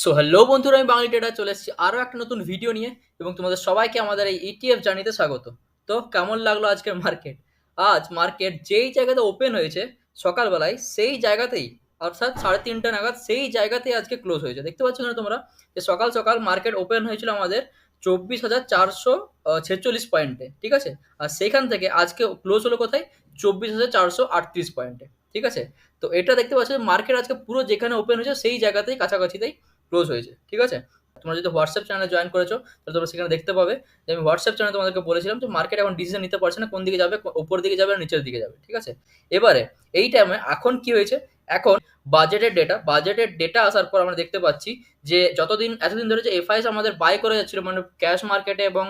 So hello বন্ধুরা, আমি বাঙালি tedder চলে এসেছি আরও একটা নতুন ভিডিও নিয়ে এবং তোমাদের সবাইকে আমাদের এই ইটিএফ জার্নিতে স্বাগত। তো কেমন লাগলো আজকের মার্কেট? আজ মার্কেট যেই জায়গাতে ওপেন হয়েছে সকালবেলায় সেই জায়গাতেই, অর্থাৎ 3:30 নাগাদ সেই জায়গাতেই আজকে ক্লোজ হয়েছে। দেখতে পাচ্ছ না তোমরা যে সকাল সকাল মার্কেট ওপেন হয়েছিল আমাদের 24,446 পয়েন্টে, ঠিক আছে? আর সেইখান থেকে আজকে ক্লোজ হলো কোথায়? 24,438 পয়েন্টে, ঠিক আছে? তো এটা দেখতে পাচ্ছ মার্কেট আজকে পুরো যেখানে ওপেন হয়েছে সেই জায়গাতেই কাছাকাছিতেই ক্লোজ হয়েছে, ঠিক আছে? তোমরা যদি হোয়াটসঅ্যাপ চ্যানেলে জয়েন করেছো তাহলে তোমরা সেখানে দেখতে পাবে যে আমি হোয়াটসঅ্যাপ চ্যানেলে তোমাদেরকে বলেছিলাম যে মার্কেট এখন ডিসিশন নিতে পারছে না কোন দিকে যাবে, ওপর দিকে যাবে না নিচের দিকে যাবে, ঠিক আছে? এবারে এই টাইমে এখন কি হয়েছে, এখন বাজেটের ডেটা আসার পর আমরা দেখতে পাচ্ছি যে এতদিন ধরে যে এফআইএস আমাদের বাই করে যাচ্ছিল, মানে ক্যাশ মার্কেটে এবং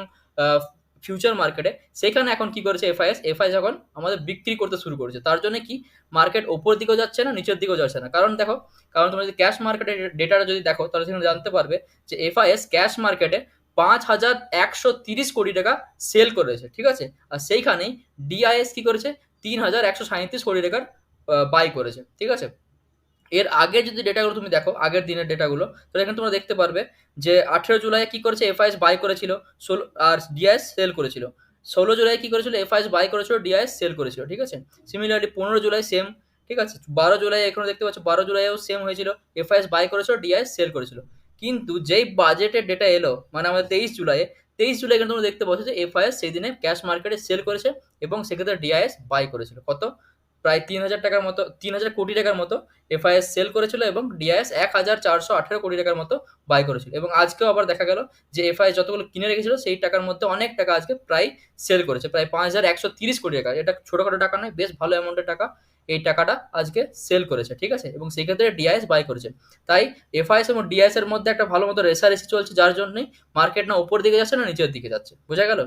ফিউচার মার্কেটে, সেখানে এখন কি করেছে এফআইএস এখন আমাদের বিক্রি করতে শুরু করেছে। তার জন্য কি মার্কেট ওপর দিকেও যাচ্ছে না নিচের দিকেও যাচ্ছে না, কারণ দেখো, কারণ তোমরা যদি ক্যাশ মার্কেটের ডেটাটা যদি দেখো তাহলে সেখানে জানতে পারবে যে এফআইএস ক্যাশ মার্কেটে 5,130 কোটি টাকা সেল করেছে, ঠিক আছে? আর সেইখানেই ডিআইএস কি করেছে? 3,137 কোটি টাকার বাই করেছে, ঠিক আছে? এর আগের যদি ডেটাগুলো তুমি দেখো, আগের দিনের ডেটাগুলো, তাহলে এখানে তোমরা দেখতে পারবে যে 18 জুলাই কি করেছে? এফআইএস বাই করেছিল 16, আর ডিআইএস সেল করেছিল। 16 জুলাই কি করেছিল? এফআইএস বাই করেছিল, ডিআইএস সেল করেছিল, ঠিক আছে? সিমিলারলি 15 জুলাই সেম, ঠিক আছে? 12 জুলাই এখানে দেখতে পাচ্ছ 12 জুলাইও সেম হয়েছিল, এফআইএস বাই করেছিল, ডিআইএস সেল করেছিল। কিন্তু যেই বাজেটের ডেটা এলো, মানে আমাদের 23 জুলাই কিন্তু তোমরা দেখতে পাচ্ছ যে এফআইএস সেই দিনে ক্যাশ মার্কেটে সেল করেছে এবং সেক্ষেত্রে ডিআইএস বাই করেছিল। কত? প্রায় 3,000 টাকার মতো, 3,000 কোটি টাকার মতো এফআইএস সেল করেছিল এবং ডিআইএস 1,418 কোটি টাকার মতো বাই করেছিল। এবং আজকেও আবার দেখা গেল যে এফআইএস যতগুলো কিনে রেখেছিল সেই টাকার মধ্যে অনেক টাকা আজকে প্রায় সেল করেছে, প্রায় 5,130 কোটি টাকা। এটা ছোটখাটো টাকা নয়, বেশ ভালো অ্যামাউন্টের টাকা। এই টাকাটা আজকে সেল করেছে, ঠিক আছে? এবং সেই ক্ষেত্রে ডিআইএস বাই করেছে। তাই এফআইএস এবং ডিআইএস এর মধ্যে একটা ভালো মতো রেসারেসি চলছে, যার জন্যই মার্কেট না উপর দিকে যাচ্ছে না নিচের দিকে যাচ্ছে। বোঝা গেল?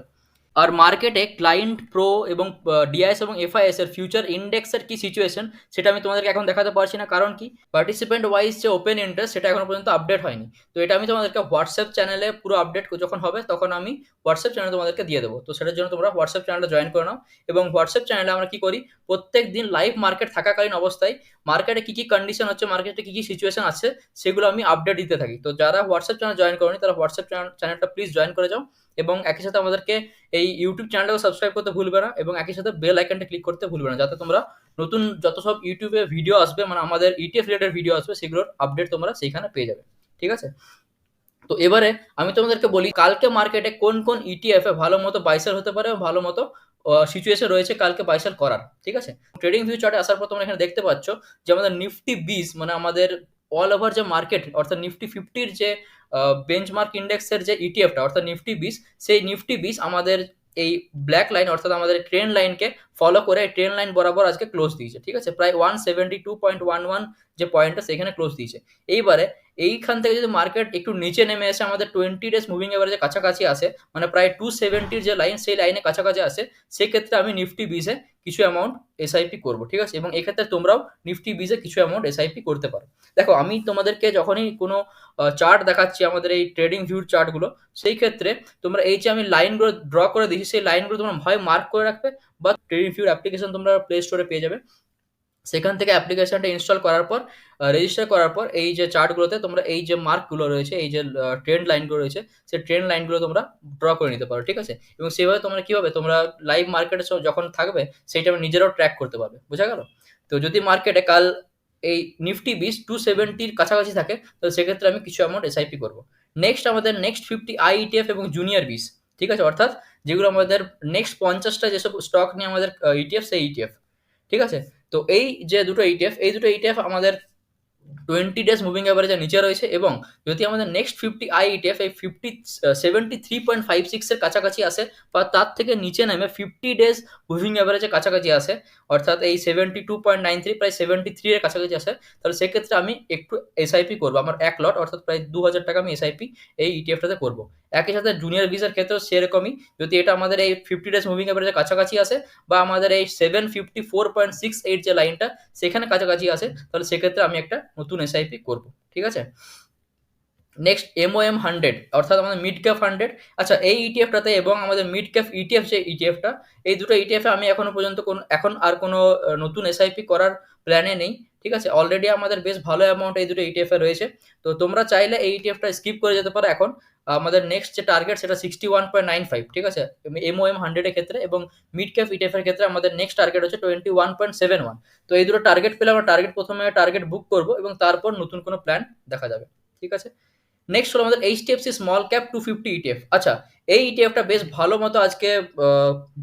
আর মার্কেটে ক্লায়েন্ট প্রো এবং ডিআইএস এবং এফআইএস এর ফিউচার ইন্ডেক্সের কি সিচুয়েশন সেটা আমি তোমাদেরকে এখন দেখাতে পারছি না, কারণ কি পার্টিসিপেন্ট ওয়াইজ যে ওপেন ইন্টারেস্ট সেটা এখনো পর্যন্ত আপডেট হয়নি। তো এটা আমি তোমাদেরকে হোয়াটসঅ্যাপ চ্যানেলে পুরো আপডেট যখন হবে তখন আমি হোয়াটসঅ্যাপ চ্যানেলে তোমাদেরকে দিয়ে দেবো। তো সেটার জন্য তোমরা হোয়াটসঅ্যাপ চ্যানেলটা জয়েন করে নাও। এবং হোয়াটসঅ্যাপ চ্যানেলে আমরা কি করি, প্রত্যেক দিন লাইভ মার্কেট থাকাকালীন অবস্থায় মার্কেটে কি কি কন্ডিশন হচ্ছে, মার্কেটে কি কি সিচুয়েশন আছে, সেগুলো আমি আপডেট দিতে থাকি। তো যারা হোয়াটসঅ্যাপ চ্যানেল জয়েন করেনি তারা হোয়াটসঅ্যাপ চ্যানেলটা প্লিজ জয়েন করে যাও। এবং একই সাথে আমাদেরকে এই ইউটিউব চ্যানেলটাও সাবস্ক্রাইব করতে ভুলবে না এবং একই সাথে বেল আইকনটা ক্লিক করতে ভুলবে না, যাতে তোমরা নতুন যত সব ইউটিউবে ভিডিও আসবে, মানে আমাদের ইটিএফ রিলেটেড ভিডিও আসবে, সেগুলোর আপডেট তোমরা সেইখানে পেয়ে যাবে, ঠিক আছে? তো এবারে আমি তোমাদেরকে বলি কালকে মার্কেটে কোন কোন ইটিএফ এ ভালো মতো বাইসেল হতে পারে এবং ভালো মতো সিচুয়েশন রয়েছে কালকে বাইসেল করার, ঠিক আছে? ট্রেডিং ভিউ চার্টে আসার পর তোমরা এখানে দেখতে পাচ্ছ যে আমাদের নিফটি 20, মানে আমাদের অল ওভার যে মার্কেট, অর্থাৎ নিফটি 50-র যে বেঞ্চমার্ক ইন্ডেক্সের যে ইটিএফটা, অর্থাৎ নিফটি 20, সেই নিফটি 20 আমাদের এই ব্ল্যাক লাইন, অর্থাৎ আমাদের ট্রেন লাইনকে ফলো করে ট্রেন লাইন বরাবর আজকে ক্লোজ দিয়েছে, ঠিক আছে? প্রায় 172.11 যে পয়েন্টটা সেখানে ক্লোজ দিয়েছে। এইবারে এইখান থেকে যদি মার্কেট একটু নিচে নেমে এসে আমাদের 20 ডেজ মুভিং এভারেজের কাছাকাছি আসে, মানে প্রায় 270 যে লাইন সেই লাইনে কাছাকাছি আসে, সেক্ষেত্রে আমি নিফটি 20-এ কিছু অ্যামাউন্ট এসআইপি করবো, ঠিক আছে? এবং এক্ষেত্রে তোমরাও নিফটি 20-এ কিছু অ্যামাউন্ট এসআইপি করতে পারো। দেখো, আমি তোমাদেরকে যখনই কোনো চার্ট দেখাচ্ছি, আমাদের এই ট্রেডিং ভিউর চার্টগুলো, সেই ক্ষেত্রে তোমরা এই যে আমি লাইনগুলো ড্র করে দিয়েছি সেই লাইনগুলো তোমরা হয় মার্ক করে রাখবে, বা ট্রেডিং ভিউর অ্যাপ্লিকেশন তোমরা প্লে স্টোরে পেয়ে যাবে। সেখান থেকে অ্যাপ্লিকেশনটা ইনস্টল করার পর, রেজিস্টার করার পর, এই যে চার্টগুলোতে তোমরা এই যে মার্কগুলো রয়েছে, এই যে ট্রেন্ড লাইনগুলো রয়েছে, সেই ট্রেন্ড লাইনগুলো তোমরা ড্র করে নিতে পারো, ঠিক আছে? এবং সেভাবে তোমরা কি হবে, তোমরা লাইভ মার্কেটে যখন থাকবে সেইটা নিজেরাও ট্র্যাক করতে পারবে। বোঝা গেল? তো যদি মার্কেটে কাল এই নিফটি 20 270-র কাছাকাছি থাকে তাহলে সেক্ষেত্রে আমি কিছু অ্যামাউন্ট এসআইপি করবো। নেক্সট আমাদের নেক্সট 50 আইইটিএফ এবং জুনিয়র 20, ঠিক আছে? অর্থাৎ যেগুলো আমাদের নেক্সট 50টা যেসব স্টক নিয়ে আমাদের ইটিএফ, সেই ইটিএফ, ঠিক আছে? তো এই যে দুটো ইটিএফ, এই দুটো ইটিএফ আমাদের 20 ডেজ মুভিং অ্যাভারেজের নিচে রয়েছে। এবং যদি আমাদের নেক্সট 50 আইইটিএফ এই 73.56 এর কাছাকাছি আসে, বা তার থেকে নিচে নেমে 50 ডেজ মুভিং অ্যাভারেজের কাছাকাছি আসে, অর্থাৎ এই 72.93 প্রায় 73 এর কাছাকাছি আসে, তাহলে সেক্ষেত্রে আমি একটু এসআইপি করবো। আমার এক লট, অর্থাৎ প্রায় 2,000 টাকা আমি এসআইপি এই ইটিএফটাতে করবো। একই সাথে জুনিয়র 20-এর ক্ষেত্রেও সেরকমই, যদি এটা আমাদের এই 50 ডেজ মুভিং অ্যাভারেজের কাছাকাছি আসে, বা আমাদের এই 754.68 যে লাইনটা সেখানে কাছাকাছি আসে, তাহলে সেক্ষেত্রে আমি একটা নতুন এসআইপি করব, ঠিক আছে? নেক্সট MOM 100, অর্থাৎ আমাদের মিড ক্যাপ 100। আচ্ছা, এই ইটিএফটাতে এবং আমাদের মিড ক্যাপ ইটিএফ যে ইটিএফটা, এই দুটো ইটিএফে আমি এখনো পর্যন্ত এখন আর কোনো নতুন এসআইপি করার প্ল্যানে নেই, ঠিক আছে? অলরেডি আমাদের বেশ ভালো অ্যামাউন্ট এই দুটো ইটিএফ এ রয়েছে। তো তোমরা চাইলে এই ইটিএফটা স্কিপ করে যেতে পারো এখন। আমাদের নেক্সট যে টার্গেট সেটা 61.95, ঠিক আছে? এমওএম 100 এর ক্ষেত্রে, এবং মিড ক্যাপ ইটিএফ এর ক্ষেত্রে আমাদের নেক্সট টার্গেট হচ্ছে 21.71। তো এই দুটো টার্গেট পেলে আমরা প্রথমে টার্গেট বুক করব এবং তারপর নতুন কোনো প্ল্যান দেখা যাবে। ঠিক আছে? নেক্সট হলো আমাদের এইচডিএফসি স্মল ক্যাপ 250 ইটিএফ। আচ্ছা, এই ইটিএফটা বেশ ভালো মতো আজকে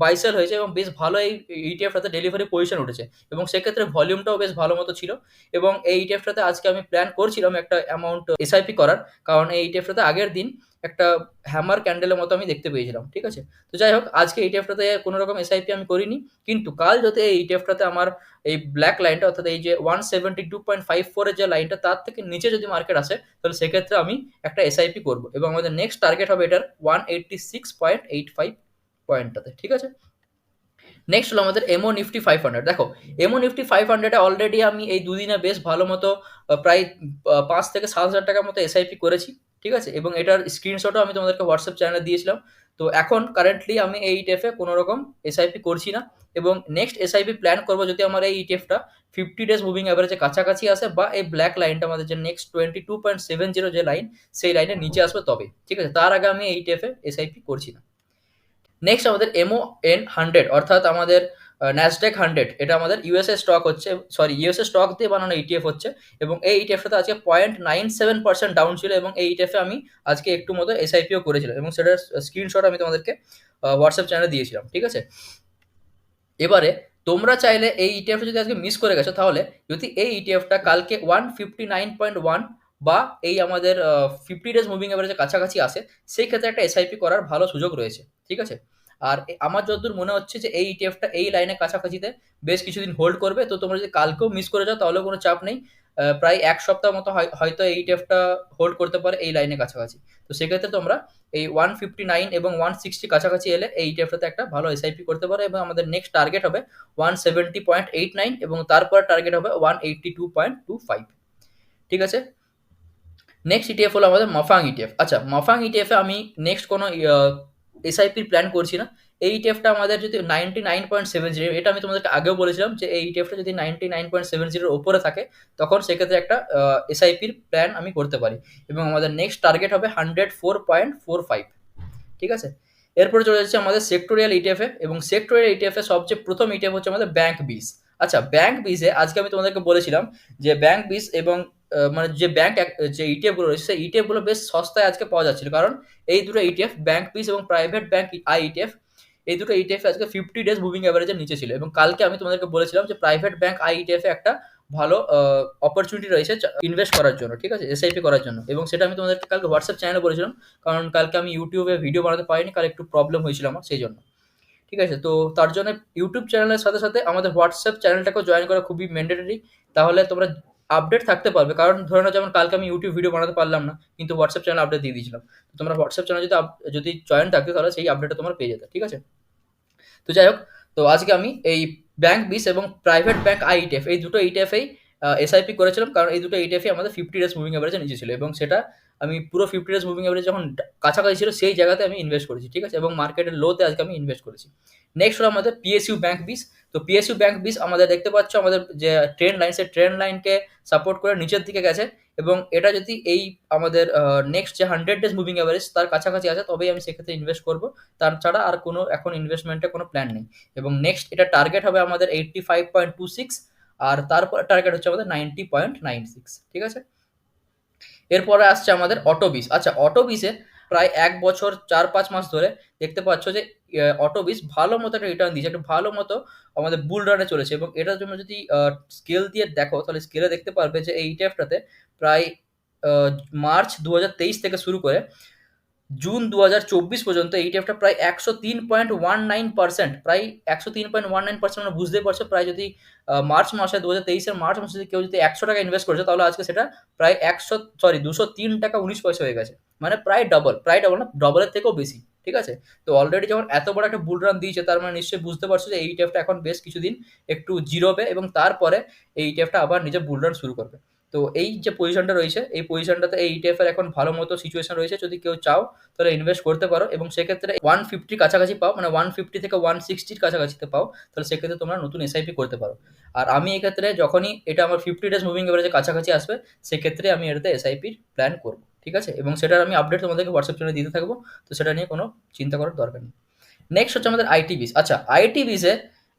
বাই সেল হয়েছে এবং বেশ ভালো এই ইটিএফটাতে ডেলিভারি পজিশন উঠেছে, এবং সেক্ষেত্রে ভলিউমটাও বেশ ভালো মতো ছিল। এবং এই ইটিএফটাতে আজকে আমি প্ল্যান করছিলাম একটা অ্যামাউন্ট এসআইপি করার, কারণ এই ইটিএফটাতে আগের দিন একটা হ্যামার ক্যান্ডেলের মতো আমি দেখতে পেয়েছিলাম। ঠিক আছে? তো যাই হোক, আজকে ইটিএফটাতে কোনো রকম এসআইপি আমি করিনি, কিন্তু কাল যদি এই ইটিএফটাতে আমার এই ব্ল্যাক লাইনটা, অর্থাৎ এই যে 172.54 এর যে লাইনটা, তার থেকে নিচে যদি মার্কেট আসে, তাহলে সেক্ষেত্রে আমি একটা এসআইপি করব, এবং আমাদের নেক্সট টার্গেট হবে এটার 186.85 পয়েন্টটাতে। ঠিক আছে? নেক্সট হলো আমাদের এমও নিফটি 500। দেখো, এমও নিফটি 500 অলরেডি আমি এই দুদিনে বেশ ভালো মতো প্রায় 5 থেকে 7 হাজার টাকার মতো এসআইপি করেছি। ঠিক আছে? এবং এটার স্ক্রিনশটও আমি তোমাদেরকে হোয়াটসঅ্যাপ চ্যানেলে দিয়েছিলাম। তো এখন কারেন্টলি আমি এই ইটিএফে কোনো রকম এসআইপি করছি না, এবং নেক্সট এসআইপি প্ল্যান করবো যদি আমার এই ইটিএফটা 50 ডেজ মুভিং অ্যাভারেজে কাছাকাছি আসে, বা এই ব্ল্যাক লাইনটা আমাদের যে নেক্সট 22.70 যে লাইন, সেই লাইনের নিচে আসবে তবে। ঠিক আছে? তার আগে আমি এই ইটিএফে এসআইপি করছি না। নেক্সট আমাদের MON100, অর্থাৎ আমাদের ন্যাসড্যাক 100। এটা আমাদের ইউএসএ স্টক হচ্ছে, সরি ইউএসএ স্টক দিয়ে বানানো ইটিএফ হচ্ছে, এবং এই ইটিএফটাতে আজকে 0.97% ডাউন ছিল, এবং এই ইটিএফে আমি আজকে একটু মতো এসআইপিও করেছিলাম, এবং সেটার স্ক্রিনশট আমি তোমাদেরকে হোয়াটসঅ্যাপ চ্যানেলে দিয়েছিলাম। ঠিক আছে? এবারে তোমরা চাইলে এই ইটিএফটা যদি আজকে মিস করে গেছো, তাহলে যদি এই ইটিএফটা কালকে 159.1 বা এই আমাদের 50 ডেজ মুভিং অ্যাভারেজের কাছাকাছি আসে, সেই ক্ষেত্রে একটা এসআইপি করার ভালো সুযোগ রয়েছে। ঠিক আছে? আর আমার যতদূর মনে হচ্ছে যে এই ইটিএফটা এই লাইনের কাছাকাছিতে বেশ কিছুদিন হোল্ড করবে। তো তোমরা যদি কালকেও মিস করে যাও, তাহলেও কোনো চাপ নেই। প্রায় এক সপ্তাহ মতো হয়তো এই ইটিএফটা হোল্ড করতে পারে এই লাইনের কাছাকাছি। তো সেক্ষেত্রে তোমরা এই 159 এবং 160 কাছাকাছি এলে এই ইটিএফটাতে একটা ভালো এসআইপি করতে পারো, এবং আমাদের নেক্সট টার্গেট হবে 170.89, এবং তারপর টার্গেট হবে 182.25। ঠিক আছে? নেক্সট ইটিএফ হলো আমাদের মাফাং ইটিএফ। আচ্ছা, মাফাং ইটিএফে আমি নেক্সট কোনো এসআইপির প্ল্যান করছি না। এই ইটিএফটা আমাদের যদি 99.70, এটা আমি তোমাদেরকে আগেও বলেছিলাম যে এই ইটিএফটা যদি 99.70 ওপরে থাকে, তখন সেক্ষেত্রে একটা এসআইপির প্ল্যান আমি করতে পারি, এবং আমাদের নেক্সট টার্গেট হবে 104.45। ঠিক আছে? এরপরে চলে যাচ্ছে আমাদের সেক্টোরিয়াল ইটিএফ এ, এবং সেক্টোরিয়াল ইটিএফ এ সবচেয়ে প্রথম ইটিএফ হচ্ছে আমাদের ব্যাংক বিস। আচ্ছা, ব্যাংক বিসে আজকে আমি তোমাদেরকে বলেছিলাম যে ব্যাংক বিস এবং মানে যে যে ইটিএফ গুলো রয়েছে, সেই ইটিএফ গুলো বেশ সস্তায় আজকে পাওয়া যাচ্ছিল, কারণ এই দুটো ইটিএফ, ব্যাংক বিস এবং প্রাইভেট ব্যাংক আই ইটিএফ, এই দুটো ইটিএফ আজকে 50 ডেজ মুভিং অ্যাভারেজের নিচে ছিল, এবং কালকে আমি তোমাদেরকে বলেছিলাম যে প্রাইভেট ব্যাংক আই ইটিএফ এ একটা ভালো অপরচুনিটি রয়েছে ইনভেস্ট করার জন্য। ঠিক আছে? এসআইপি করার জন্য, এবং সেটা আমি তোমাদেরকে কালকে হোয়াটসঅ্যাপ চ্যানেলে বলেছিলাম, কারণ কালকে আমি ইউটিউবে ভিডিও বানাতে পারিনি, কাল একটু প্রবলেম হয়েছিল আমার, সেই জন্য। ঠিক আছে? তো তার জন্য ইউটিউব চ্যানেলের সাথে সাথে আমাদের হোয়াটসঅ্যাপ চ্যানেলটাকেও জয়েন করা খুবই ম্যান্ডেটরি, তাহলে তোমরা আপডেট থাকতে পারবে। কারণ ধরে নাও যেমন কালকে আমি ইউটিউব ভিডিও বানাতে পারলাম না, কিন্তু হোয়াটসঅ্যাপ চ্যানেল আপডেট দিয়ে দিয়েছিলাম। তো তোমরা হোয়াটসঅ্যাপ চ্যানেল যদি জয়েন থাকতে, তাহলে সেই আপডেটটা তোমরা পেয়ে যেতে। ঠিক আছে? তো যাই হোক, তো আজকে আমি এই ব্যাংক বিস এবং প্রাইভেট ব্যাংক আই ইটিএফ, এই দুটো ইটিএফেই এসআইপি করেছিলাম, কারণ এই দুটো ইটিএফই আমাদের 50 ডেজ মুভিং অ্যাভারেজে নিচে ছিল, এবং সেটা আমি পুরো 50 ডেজ মুভিং অ্যাভারেজ যখন কাছাকাছি ছিল, সেই জায়গাতে আমি ইনভেস্ট করেছি। ঠিক আছে? এবং মার্কেটের লোতে আজকে আমি ইনভেস্ট করেছি। নেক্সট হলো আমাদের পিএসইউ ব্যাংক বিস। তো পিএসইউ ব্যাংক বিস আমাদের দেখতে পাচ্ছ আমাদের যে ট্রেন্ড লাইন, সেই ট্রেন্ড লাইনকে সাপোর্ট করে নিচের দিকে গেছে, এবং এটা যদি এই আমাদের নেক্সট যে 100 ডেজ মুভিং অ্যাভারেজ তার কাছাকাছি আছে, তবেই আমি সেক্ষেত্রে ইনভেস্ট করবো। তাছাড়া আর কোনো এখন ইনভেস্টমেন্টের কোনো প্ল্যান নেই, এবং নেক্সট এটা টার্গেট হবে আমাদের 85.26, আর তারপর টার্গেট হচ্ছে আমাদের 90.96। ঠিক আছে? এরপরে আসছে আমাদের অটোবিস। আচ্ছা, অটোবিসে প্রায় 1 বছর 4-5 মাস ধরে দেখতে পাচ্ছ যে অটোবিস ভালো মতো একটা রিটার্ন দিয়েছে, একটা ভালো মতো আমাদের বুল রানে চলেছে, এবং এটার জন্য যদি স্কেল দিয়ে দেখো, তাহলে স্কেলে দেখতে পারবে যে এই ইটিএফটাতে প্রায় মার্চ 2023 থেকে শুরু করে জুন 2024 পর্যন্ত এই ইটিএফটা প্রায় 103.19%, প্রায় 103.19%, মানে বুঝতেই পারছো, প্রায় যদি মার্চ মাসে 2023-এর মার্চ মাসে যদি কেউ যদি 100 টাকা ইনভেস্ট করেছে, তাহলে আজকে সেটা প্রায় 203 টাকা 19 পয়সা হয়ে গেছে, মানে প্রায় ডবল না, ডবলের থেকেও বেশি। ঠিক আছে? তো অলরেডি যখন এত বড় একটা বুল রান দিয়েছে, তার মানে নিশ্চয়ই বুঝতে পারছো যে এই ইটিএফটা এখন বেশ কিছুদিন একটু জিরোবে, এবং তারপরে এই ইটিএফটা আবার নিজের বুল রান শুরু করবে। তো এই যে পজিশনটা রয়েছে, এই পজিশনটাতে এই ইটিএফ এর এখন ভালো মতো সিচুয়েশন রয়েছে। যদি কেউ চাও তাহলে ইনভেস্ট করতে পারো, এবং সেক্ষেত্রে 150 কাছাকাছি পাও, মানে 150 থেকে 160 কাছাকাছিতে পাও, তাহলে সেক্ষেত্রে তোমরা নতুন এসআইপি করতে পারো। আর আমি এক্ষেত্রে যখনই এটা আমার 50 ডেজ মুভিং এভারেজের কাছাকাছি আসবে, সেক্ষেত্রে আমি এটাতে এসআইপির প্ল্যান করবো, ঠিক আছে? এবং সেটার আমি আপডেট তোমাদেরকে হোয়াটসঅ্যাপ চ্যানেলে দিতে থাকবো, তো সেটা নিয়ে কোনো চিন্তা করার দরকার নেই। নেক্সট হচ্ছে আমাদের আইটি বিজ। আচ্ছা, আইটি বিজে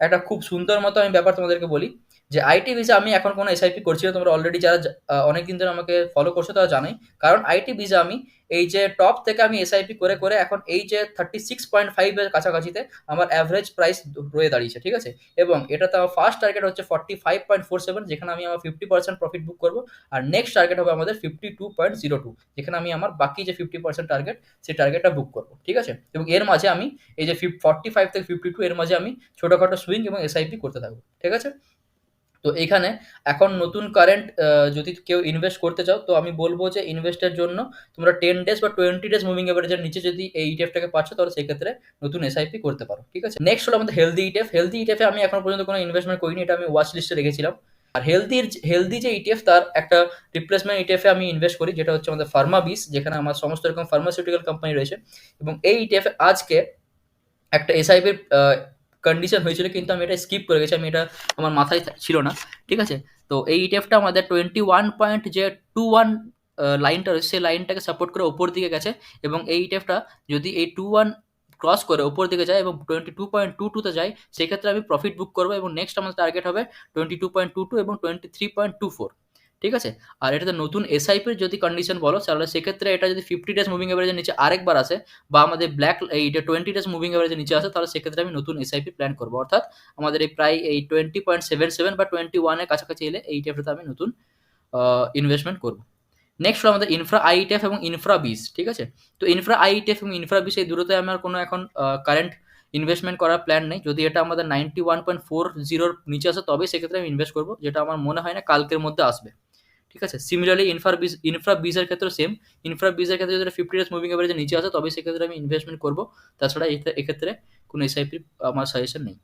একটা খুব সুন্দর মতো আমি ব্যাপার তোমাদেরকে বলি, যে আইটি বিজে আমি এখন কোনো এসআইপি করছি না। তোমরা অলরেডি যারা অনেকদিন ধরে আমাকে ফলো করছো তারা জানাই, কারণ আইটি বিজে আমি এই যে টপ থেকে আমি এসআইপি করে করে এখন এই যে 36.5 এর কাছাকাছিতে আমার অ্যাভারেজ প্রাইস রয়ে দাঁড়িয়েছে, ঠিক আছে? এবং এটাতে আমার ফার্স্ট টার্গেট হচ্ছে 45.47, যেখানে আমি আমার 50% প্রফিট বুক করবো। আর নেক্সট টার্গেট হবে আমাদের 52.02, যেখানে আমি আমার বাকি যে 50% টার্গেট, সেই টার্গেটটা বুক করবো, ঠিক আছে? এবং এর মাঝে আমি এই যে 45 থেকে 52 এর মাঝে আমি ছোটোখাটো সুইং এবং এসআইপি করতে থাকবো, ঠিক আছে? তো এখানে এখন নতুন কারেন্ট যদি কেউ ইনভেস্ট করতে চাও, তো আমি বলবো যে ইনভেস্টের জন্য তোমরা 10 ডেজ বা 20 ডেজ মুভিং এভারেজের নিচে যদি এই ইটিএফটাকে পাচ্ছ, তাহলে সেক্ষেত্রে নতুন এসআইপি করতে পারো, ঠিক আছে? নেক্সট হলো আমাদের হেলদি ইটিএফ। হেলদি ইটিএফে আমি এখন পর্যন্ত কোনো ইনভেস্টমেন্ট করিনি, এটা আমি ওয়াচ লিস্টে রেখেছিলাম। আর হেলদি যে ইটিএফ, তার একটা রিপ্লেসমেন্ট ইটিএফে আমি ইনভেস্ট করি, যেটা হচ্ছে আমাদের ফার্মা বিস, যেখানে আমার সমস্ত রকম ফার্মাসিউটিক্যাল কোম্পানি রয়েছে। এবং এই ইটিএফ আজকে একটা এসআইপির কন্ডিশন হয়েছিল, কিন্তু আমি এটা স্কিপ করে গেছি, আমি এটা আমার মাথায় ছিল না, ঠিক আছে? তো এই ইটিএফটা আমাদের 21 পয়েন্ট যে 21 লাইনটা রয়েছে, সেই লাইনটাকে সাপোর্ট করে ওপর দিকে গেছে। এবং এই ইটিএফটা যদি এই 21 ক্রস করে ওপর দিকে যায় এবং 22.22তে যায়, সেক্ষেত্রে আমি প্রফিট বুক করবো। এবং নেক্সট আমার টার্গেট হবে 22.22 এবং 23.24, ঠিক আছে? আর এটাতে নতুন এসআইপির যদি কন্ডিশন বলো, তাহলে সেক্ষেত্রে এটা যদি 50 ডেজ মুভিং এভারেজের নিচে আরেকবার আসে, বা আমাদের এইটা 20 ডেজ মুভিং এভারেজের নিচে আসে, তাহলে সেক্ষেত্রে আমি নতুন এসআইপি প্ল্যান করবো। অর্থাৎ আমাদের এই প্রায় এই 20.77 বা 21-এর কাছাকাছি এলে এই ইটিএফটাতে আমি নতুন ইনভেস্টমেন্ট করবো। নেক্সট হলো আমাদের ইনফ্রা আইটিএফ এবং ইনফ্রা বিস, ঠিক আছে? তো ইনফ্রা আইটিএফ এবং ইনফ্রা বিস, এই দুটোতে আমার কোনো এখন কারেন্ট ইনভেস্টমেন্ট করার প্ল্যান নেই। যদি এটা আমাদের 91.40 নিচে আসে, তবে সেক্ষেত্রে আমি ইনভেস্ট করবো, যেটা আমার মনে হয় না কালকের মধ্যে আসবে, ঠিক আছে? সিমিলারলি ইনফ্রা বিজের ক্ষেত্রে সেম। ইনফ্রা বিজের ক্ষেত্রে যদি 50 ডেজ মুভিং এভারেজের নিচে আসে, তবে সেক্ষেত্রে আমি ইনভেস্টমেন্ট করবো। তাছাড়া এক্ষেত্রে কোনো এসআইপি আমার সাজেশন নেই।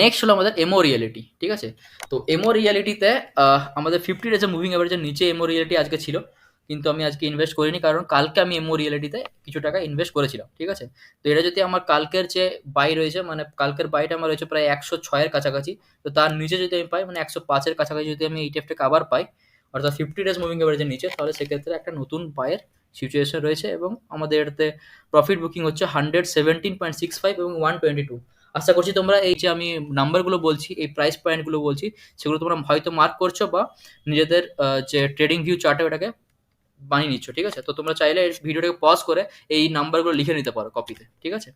নেক্সট হলো আমাদের এমও রিয়েলিটি, ঠিক আছে? তো এমও রিয়েলিটিতে আমাদের 50 ডেজের মুভিং এভারেজের নিচে এমও রিয়েলিটি আজকে ছিল, কিন্তু আমি আজকে ইনভেস্ট করিনি, কারণ কালকে আমি এমও রিয়েলিটিতে কিছু টাকা ইনভেস্ট করেছিলাম, ঠিক আছে? তো এটা যদি আমার কালকের যে বাই রয়েছে, মানে কালকের বাইটা আমার রয়েছে প্রায় 106-এর কাছাকাছি, তো তার নিচে যদি আমি পাই, মানে 105-এর কাছাকাছি যদি আমি ইটিএফটাকে আবার পাই, অর্থাৎ 50 ডেজ মুভিং এভারেজের নিচে, তাহলে সেক্ষেত্রে একটা নতুন বাইয়ের সিচুয়েশন রয়েছে। এবং আমাদের এটাতে প্রফিট বুকিং হচ্ছে 117.65 এবং 122। আশা করছি তোমরা এই যে আমি নাম্বারগুলো বলছি, এই প্রাইস পয়েন্টগুলো বলছি, সেগুলো তোমরা হয়তো মার্ক করছো, বা নিজেদের যে ট্রেডিং ভিউ চার্টে ওটাকে বানিয়ে নিচ্ছ, ঠিক আছে? তো তোমরা চাইলে ভিডিওটাকে পজ করে এই নাম্বারগুলো লিখে নিতে পারো কপিতে, ঠিক আছে?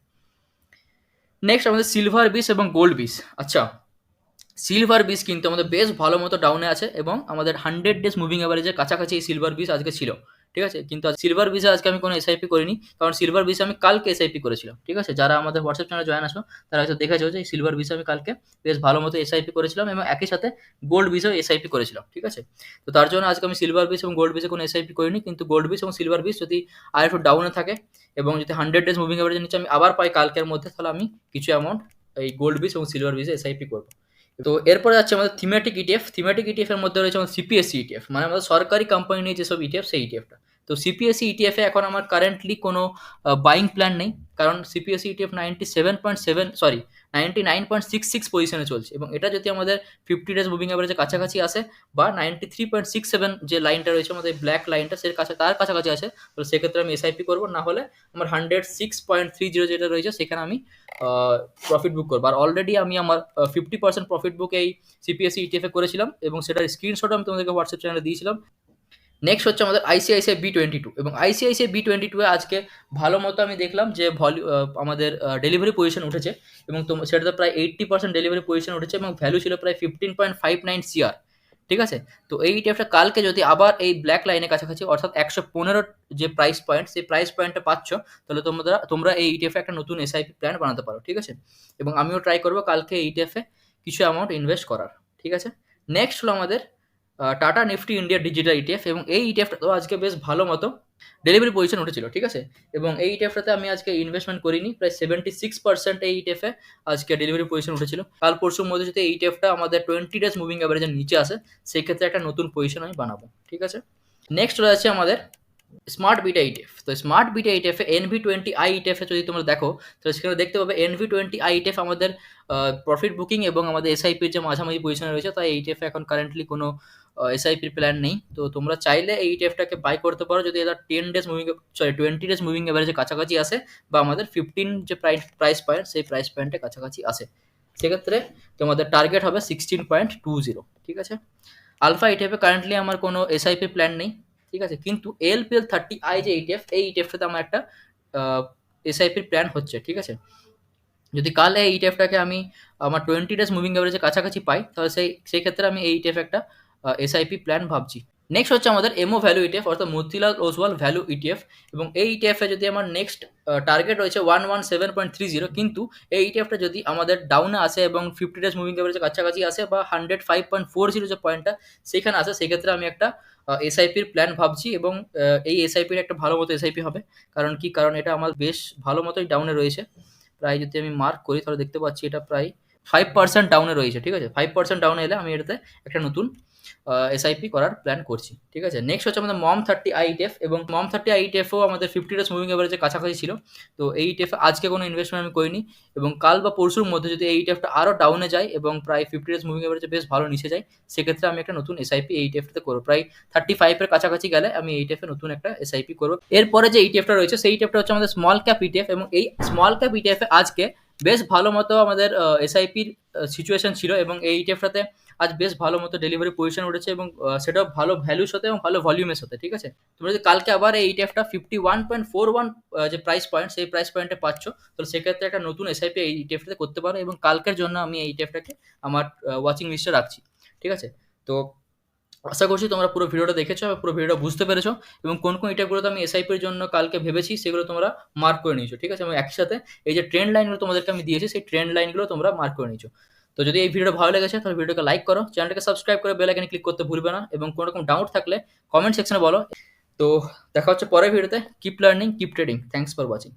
নেক্সট আমাদের সিলভার বিস এবং গোল্ড বিস। আচ্ছা, সিলভার বিস কিন্তু আমাদের বেশ ভালো মতো ডাউনে আছে, এবং আমাদের 100 ডেজ মুভিং অ্যাভারেজের কাছাকাছি এই সিলভার বিস আজকে ছিল, ঠিক আছে? কিন্তু সিলভার বিসে আজকে আমি কোনো এসআইপি করিনি, কারণ সিলভার বিসে আমি কালকে এসআইপি করেছিলাম, ঠিক আছে? যারা আমাদের হোয়াটসঅ্যাপ চ্যানেলে জয়েন আছো, তারা হয়তো দেখেছো যে সিলভার বিসে আমি কালকে বেশ ভালো মতো এসআইপি করেছিলাম, এবং একই সাথে গোল্ড বিসেও এসআইপি করেছিলাম, ঠিক আছে? তো তার জন্য আজকে আমি সিলভার বিস এবং গোল্ড বিসে কোনো এসআইপি করিনি। কিন্তু গোল্ড বিস এবং সিলভার বিস যদি আর একটু ডাউনে থাকে, এবং যদি 100 ডেজ মুভিং অ্যাভারেজের নিচে আমি আবার পাই কালকের মধ্যে, তাহলে আমি কিছু অ্যামাউন্ট এই গোল্ড বিস এবং সিলভার বিসে এসআইপি করবো। তো এরপরে যাচ্ছে আমাদের থিমেটিক ইটিএফ। থিমেটিক ইটিএফ এর মধ্যে রয়েছে আমাদের সিপিএসসি ইটিএফ, মানে আমাদের সরকারি কোম্পানি নিয়ে যেসব ইটিএফ, সেই ইটিএফটা। তো সিপিএসসি ইটিএফ এ এখন আমার কারেন্টলি কোনো বাইং প্ল্যান নেই, কারণ সিপিএসসি ইটিএফ 99.66 পজিশনে চলছে, এবং এটা যদি আমাদের 50 ডেজ মুভিং অ্যাভারেজের কাছাকাছি আসে, বা 93.67 যে লাইনটা রয়েছে আমাদের ব্ল্যাক লাইনটা, তার কাছাকাছি আসে, তো সেক্ষেত্রে আমি এসআইপি করবো। না হলে আমার 106.30 যেটা রয়েছে, সেখানে আমি প্রফিট বুক করবো। আর অলরেডি আমি আমার 50% প্রফিট বুক এই সিপিএসসি ইটিএফ এ করেছিলাম, এবং সেটার স্ক্রিনশট আমি তোমাদেরকে হোয়াটসঅ্যাপ চ্যানেলে দিয়েছিলাম। নেক্সট হচ্ছে আমাদের আইসিআইসিআই B22, এবং আইসিআইসিআই B22 এ আজকে ভালো মতো আমি দেখলাম যে আমাদের ডেলিভারি পজিশন উঠেছে, এবং সেটাতে প্রায় 80% ডেলিভারি পজিশন উঠেছে, এবং ভ্যালু ছিল প্রায় 15.59 CR, ঠিক আছে? তো এই ইটিএফটা কালকে যদি আবার এই ব্ল্যাক লাইনের কাছাকাছি, অর্থাৎ 115 যে প্রাইস পয়েন্ট, সেই প্রাইস পয়েন্টটা পাচ্ছ, তাহলে তোমরা এই ইটিএফে একটা নতুন এসআইপি প্ল্যান বানাতে পারো, ঠিক আছে? এবং আমিও ট্রাই করবো কালকে এই ইটিএফে কিছু অ্যামাউন্ট ইনভেস্ট করার, ঠিক আছে? নেক্সট হলো আমাদের tata Nifty India digital ETF, এবং এই ইটিএফটা তো আজকে বেশ ভালো মতো ডেলিভারি পজিশন উঠেছিল, ঠিক আছে? এবং এই ইটিএফটাতে আমি আজকে ইনভেস্টমেন্ট করিনি, প্রায় 76% এই ইটিএফে আজকে ডেলিভারি পজিশন উঠেছিল। কাল পরশুর মধ্যে যদি এই ইটিএফটা আমাদের 20 ডেজ মুভিং অ্যাভারেজের নিচে আসে, সেই ক্ষেত্রে একটা নতুন পজিশন আমি বানাবো, ঠিক আছে? নেক্সট রয়েছে আমাদের স্মার্ট বিটা ইটিএফ। তো স্মার্ট বিটা ইটিএফে NV20I ইটিএফে যদি তোমরা দেখো, তাহলে সেখানে দেখতে পাবে NV20I ইটিএফ আমাদের প্রফিট বুকিং এবং আমাদের এসআইপির যে মাঝামাঝি পজিশনে রয়েছে, তাই এই ইটিএফে এখন কারেন্টলি কোনো এসআইপির প্ল্যান নেই। তো তোমরা চাইলে এই ইটিএফটাকে বাই করতে পারো যদি এটা 10 days moving, sorry 20 days moving অ্যাভারেজের কাছাকাছি আসে, বা আমাদের 15 যে প্রাইস পয়েন্ট, সেই প্রাইস পয়েন্টের কাছাকাছি আসে। সেক্ষেত্রে তোমাদের টার্গেট হবে 16.20, ঠিক আছে? আলফা ইটিএফে কারেন্টলি আমার কোনো এসআইপি প্ল্যান নেই, ঠিক আছে? কিন্তু LPL30I যে ইটিএফ, এই ইটিএফটাতে আমার একটা এসআইপির প্ল্যান হচ্ছে, ঠিক আছে? যদি কাল এই ইটিএফটাকে আমি আমার 20 ডেজ মুভিং অ্যাভারেজের কাছাকাছি পাই, তাহলে সেই ক্ষেত্রে আমি এই ইটিএফ একটা এসআইপি প্ল্যান ভাবছি। নেক্সট হচ্ছে আমাদের এমও ভ্যালু ইটিএফ, অর্থাৎ মতিলাল ওসওয়াল ভ্যালু ইটিএফ। এবং এই ইটিএফে যদি আমার নেক্সট টার্গেট রয়েছে 117.30, কিন্তু এই ইটিএফটা যদি আমাদের ডাউনে আসে এবং 50 ডেজ মুভিং অ্যাভারেজের কাছাকাছি আসে, বা 105.40 যে পয়েন্টটা সেখানে আসে, সেক্ষেত্রে আমি একটা এসআইপির প্ল্যান ভাবছি। এবং এই এসআইপির একটা ভালো মতো এসআইপি হবে। কারণ এটা আমার বেশ ভালো মতোই ডাউনে রয়েছে। প্রায় যদি আমি মার্ক করি, তাহলে দেখতে পাচ্ছি এটা প্রায় 5% ডাউনে রয়েছে, ঠিক আছে? 5% ডাউনে এলে আমি এটাতে একটা নতুন এসআইপি করার প্ল্যান করছি, ঠিক আছে? নেক্সট হচ্ছে আমাদের মম30 আইটিএফ, এবং মম30 আইটিএফও আমাদের 50 ডেজ মুভিং অ্যাভারেজের কাছাকাছি ছিল। তো এই ইটিএফ আজকে কোনো ইনভেস্টমেন্ট আমি করিনি, এবং কাল বা পরশুর মধ্যে যদি এই ইটিএফটা আরও ডাউনে যায় এবং প্রায় 50 ডেজ মুভিং অ্যাভারেজে বেশ ভালো নিচে যায়, সেক্ষেত্রে আমি একটা নতুন এসআইপি এই ইটিএফটাতে করবো। প্রায় 35 এর কাছাকাছি গেলে আমি এই ইটিএফে নতুন একটা এসআইপি করবো। এরপরে যে ইটিএফটা রয়েছে, সেই ইটিএফটা হচ্ছে আমাদের স্মল ক্যাপ ইটিএফ, এবং এই স্মল ক্যাপ ইটিএফে আজকে বেশ ভালো মতো আমাদের এসআইপির সিচুয়েশন ছিল, এবং এই ইটিএফটাতে আজ বেশ ভালো মতো ডেলিভারি পজিশন উঠেছে, এবং সেটাও ভালো ভ্যালুর সাথে এবং ভালো ভলিউমের সাথে, ঠিক আছে? তোমরা যদি কালকে আবার এই ইটিএফটা 51.41 যে প্রাইস পয়েন্ট, সেই প্রাইস পয়েন্টে পাচ্ছ, তো সেক্ষেত্রে একটা নতুন এসআইপি এই ইটিএফটাতে করতে পারো। এবং কালকের জন্য আমি এই ইটিএফটাকে আমার ওয়াচিং লিস্টে রাখছি, ঠিক আছে? তো আশা করছি তোমরা পুরো ভিডিওটা দেখেছো, পুরো ভিডিওটা বুঝতে পেরেছো, এবং কোন কোন ইটিএফগুলোতে আমি এসআইপির জন্য কালকে ভেবেছি সেগুলো তোমরা মার্ক করে নিয়েছো, ঠিক আছে? এবং একসাথে এই যে ট্রেন্ড লাইনগুলো তোমাদেরকে আমি দিয়েছি, সেই ট্রেন্ড লাইনগুলো তোমরা মার্ক করে নিয়েছো। তো যদি এই ভিডিওটা ভালো লেগেছে, তাহলে ভিডিওটাকে লাইক করো, চ্যানেলটাকে সাবস্ক্রাইব করে বেল আইকনে ক্লিক করতে ভুলবে না, এবং কোনো রকম ডাউট থাকলে কমেন্ট সেকশনে বলো। তো দেখা হচ্ছে পরের ভিডিওতে। Keep learning, keep trading. Thanks for watching.